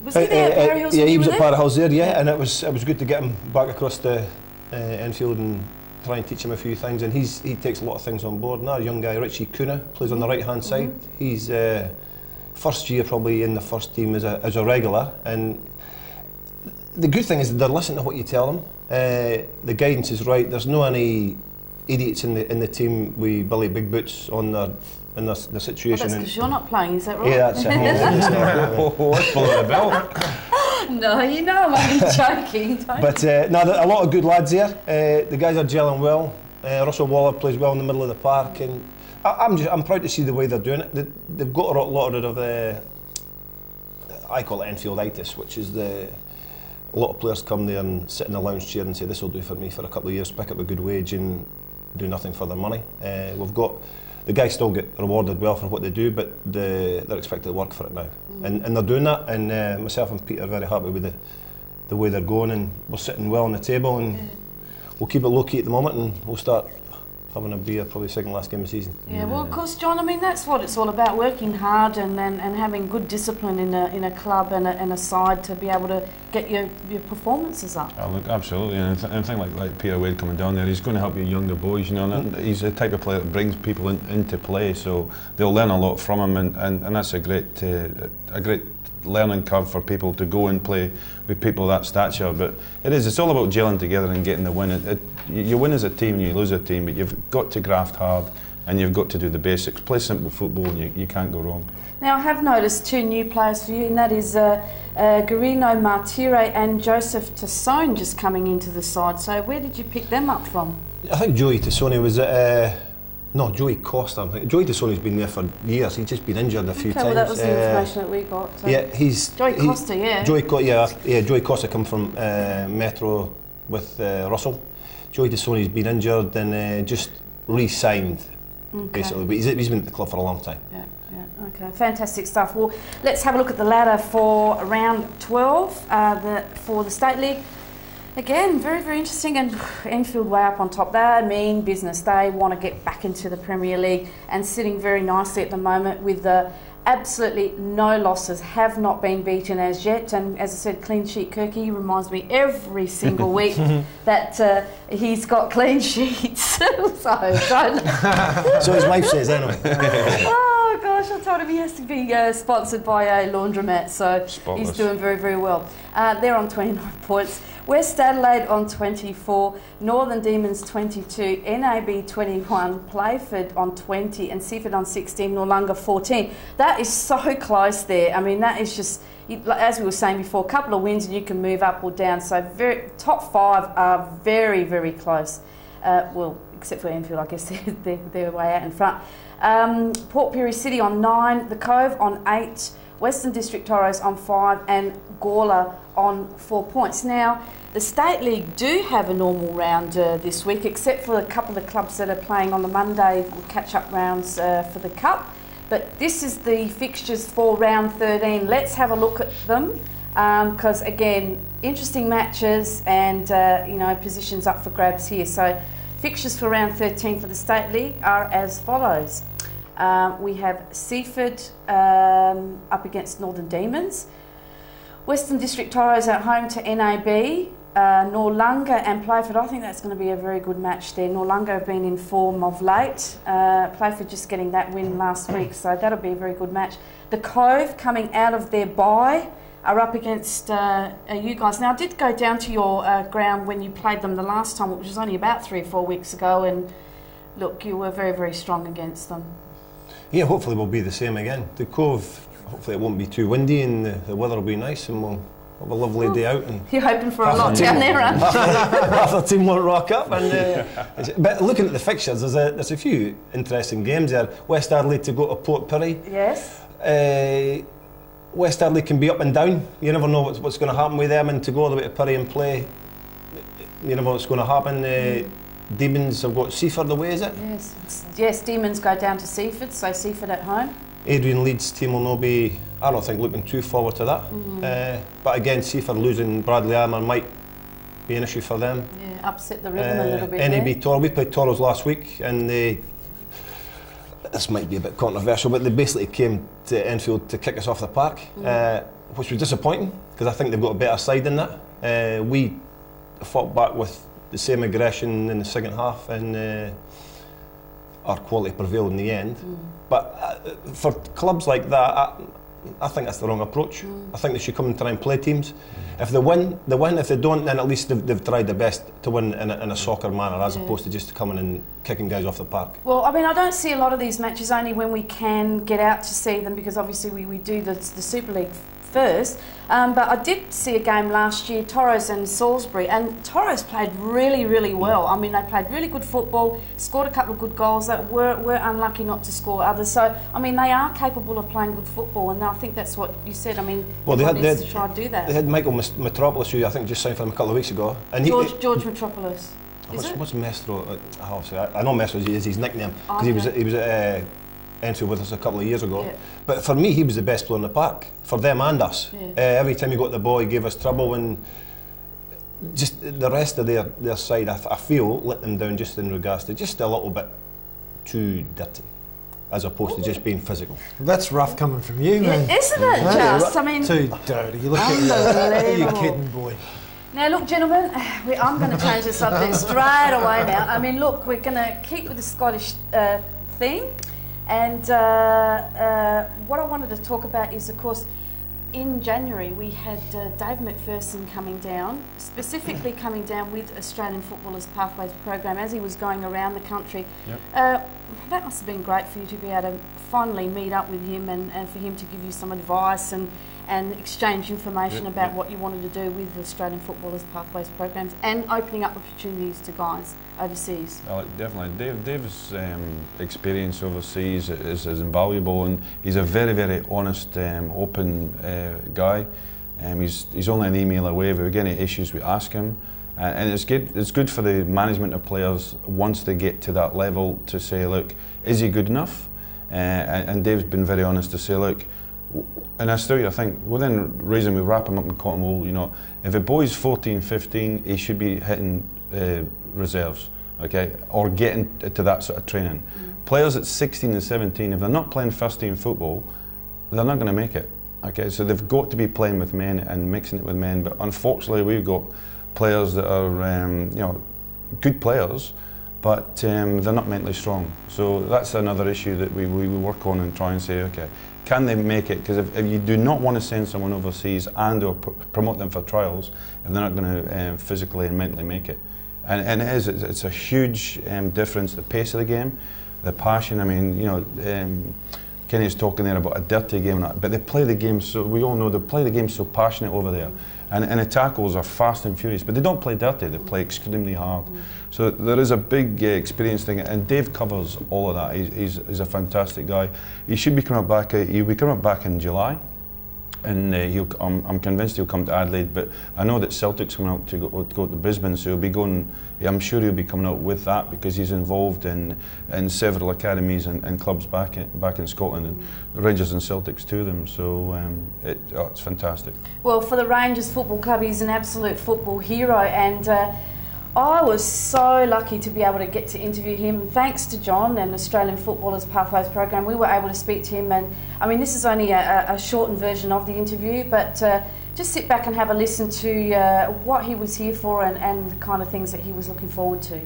Was he there at Parry Hills? Yeah, he was at Parry Hills there, yeah, and it was good to get him back across to Enfield and try and teach him a few things, and he takes a lot of things on board. Now, a young guy, Richie Kuna, plays on the right-hand side. He's first year probably in the first team as a regular, and the good thing is they're listening to what you tell them. The guidance is right. There's no any idiots in the team with Billy Big Boots on the situation. Well, that's because you're not playing, is that right? Yeah, that's it. What's below the belt? No, you know I'm only joking. But no, a lot of good lads there. The guys are gelling well. Russell Waller plays well in the middle of the park, and I'm proud to see the way they're doing it. They've got a lot of the I call it Enfielditis, which is a lot of players come there and sit in the lounge chair and say, this will do for me for a couple of years, pick up a good wage and do nothing for their money. We've got the guys still get rewarded well for what they do, but they're expected to work for it now, and they're doing that. And myself and Peter are very happy with the way they're going, and we're sitting well on the table, and we'll keep it low key at the moment, and we'll start having a beer probably second last game of the season. Yeah, well, of course, John, I mean, that's what it's all about, working hard and having good discipline in a club and a side to be able to get your performances up. Oh, look, absolutely, and a thing like Peter Wade coming down there, he's going to help your younger boys, you know, and he's the type of player that brings people into play, so they'll learn a lot from him, and that's a great learning curve for people to go and play with people of that stature. But it's all about gelling together and getting the win. You win as a team, you lose as a team, but you've got to graft hard and you've got to do the basics. Play simple football and you can't go wrong. Now, I have noticed two new players for you, and that is Garino Martire and Joseph Tassone just coming into the side. So where did you pick them up from? I think Joey Tassone was at no, Joey Costa. I think Joey Tassone's been there for years. He's just been injured a few times. Well, that was the information that we got. So. Yeah, Joey Costa. Yeah. Joey Costa come from Metro with Russell. Joey Tassone's been injured and just re-signed, basically. But he's been at the club for a long time. Yeah. Okay, fantastic stuff. Well, let's have a look at the ladder for round 12 for the State League. Again, very, very interesting, and Enfield way up on top. They mean business. They want to get back into the Premier League and sitting very nicely at the moment with absolutely no losses, have not been beaten as yet. And as I said, clean sheet Kirky reminds me every single week that he's got clean sheets. So his wife says anyway. Oh gosh, I told him he has to be sponsored by a laundromat, so Spotless. He's doing very, very well. They're on 29 points. West Adelaide on 24, Northern Demons 22, NAB 21, Playford on 20 and Seaford on 16, Noarlunga 14. That is so close there. I mean, that is just, as we were saying before, a couple of wins and you can move up or down. So top five are very, very close. Well, except for Enfield, I guess they're way out in front. Port Pirie City on 9, The Cove on 8, Western District Toros on 5 and Gawler on 4 points. Now, the State League do have a normal round this week, except for a couple of clubs that are playing on the Monday catch-up rounds for the Cup. But this is the fixtures for round 13. Let's have a look at them, because again, interesting matches and positions up for grabs here. So, fixtures for round 13 for the State League are as follows. We have Seaford up against Northern Demons. Western District Toros at home to NAB. Noarlunga and Playford, I think that's going to be a very good match there. Noarlunga have been in form of late. Playford just getting that win last week, so that'll be a very good match. The Cove coming out of their bye are up against you guys. Now, I did go down to your ground when you played them the last time, which was only about 3 or 4 weeks ago, and look, you were very, very strong against them. Yeah, hopefully we'll be the same again. The Cove, hopefully it won't be too windy and the weather will be nice and we'll have a lovely day out. And you're hoping for a lot down there, aren't you? Half the team won't rock up. But looking at the fixtures, there's a few interesting games there. West Adelaide to go to Port Pirie. Yes. West Adelaide can be up and down. You never know what's going to happen with them, and to go all the way to Pirie and play, you never know what's going to happen. Demons have got Seaford away, is it? Yes, Demons go down to Seaford, so Seaford at home. Adrian Leeds' team will not be, I don't think, looking too forward to that. But again, Seaford losing Bradley Armour might be an issue for them. Yeah, upset the rhythm a little bit. NAB Toro, we played Toros last week, and this might be a bit controversial, but they basically came to Enfield to kick us off the park, which was disappointing because I think they've got a better side than that. We fought back with the same aggression in the second half, and our quality prevailed in the end. But for clubs like that, I think that's the wrong approach. I think they should come and try and play teams. If they win, they win. If they don't, then at least they've tried their best to win in a soccer manner, as opposed to just coming and kicking guys off the park. Well, I mean, I don't see a lot of these matches, only when we can get out to see them, because obviously we do the Super League first. But I did see a game last year, Toros and Salisbury, and Toros played really, really well. I mean, they played really good football, scored a couple of good goals, that were unlucky not to score others. So, I mean, they are capable of playing good football, and I think that's what you said. I mean, well, they had to try and do that. They had Michael Metropolis, who I think just signed for them a couple of weeks ago. And George Metropolis. What's Mestro? I know Mestro is his nickname, because he was at Enfield with us a couple of years ago. But for me, he was the best player in the park, for them and us. Every time he got the ball, he gave us trouble, and just the rest of their side, I feel, let them down just in regards to just a little bit too dirty, as opposed to just being physical. That's rough coming from you, man. Isn't it just? I mean, too dirty. You look at you kidding, boy. Now, look, gentlemen, I'm going to change the subject straight away now. I mean, look, we're going to keep with the Scottish theme. And what I wanted to talk about is, of course, in January we had Dave McPherson coming down, specifically coming down with Australian Footballers Pathways program as he was going around the country. That must have been great for you to be able to finally meet up with him and for him to give you some advice and exchange information about what you wanted to do with the Australian Footballers Pathways programs and opening up opportunities to guys overseas. Definitely. Dave's experience overseas is invaluable, and he's a very, very honest, open guy. He's only an email away. If we get any issues, we ask him. And it's good for the management of players once they get to that level to say, look, is he good enough? And Dave's been very honest to say, look, and I think within reason we wrap him up in cotton wool, you know, if a boy's 14, 15, he should be hitting reserves, okay, or getting to that sort of training. Players at 16 and 17, if they're not playing first team football, they're not going to make it, okay, so they've got to be playing with men and mixing it with men. But unfortunately we've got players that are you know, good players, but they're not mentally strong. So that's another issue that we work on and try and say, okay, can they make it? Because if you do not want to send someone overseas and or promote them for trials, if they're not going to physically and mentally make it. And it's a huge difference, the pace of the game, the passion. I mean, you know, Kenny's talking there about a dirty game, but they play the game so, we all know they play the game so passionate over there. And the tackles are fast and furious, but they don't play dirty, they play extremely hard. So there is a big experience thing, and Dave covers all of that. He's a fantastic guy. He should be coming back, he'll be coming back in July, and I'm convinced he'll come to Adelaide, but I know that Celtic's coming out to go to Brisbane, so he'll be going, I'm sure he'll be coming out with that, because he's involved in several academies and clubs back in Scotland, and Rangers and Celtics to them, so it's fantastic. Well, for the Rangers Football Club, he's an absolute football hero, and I was so lucky to be able to get to interview him. Thanks to John and Australian Footballers Pathways program, we were able to speak to him, and I mean, this is only a shortened version of the interview, but just sit back and have a listen to what he was here for and the kind of things that he was looking forward to.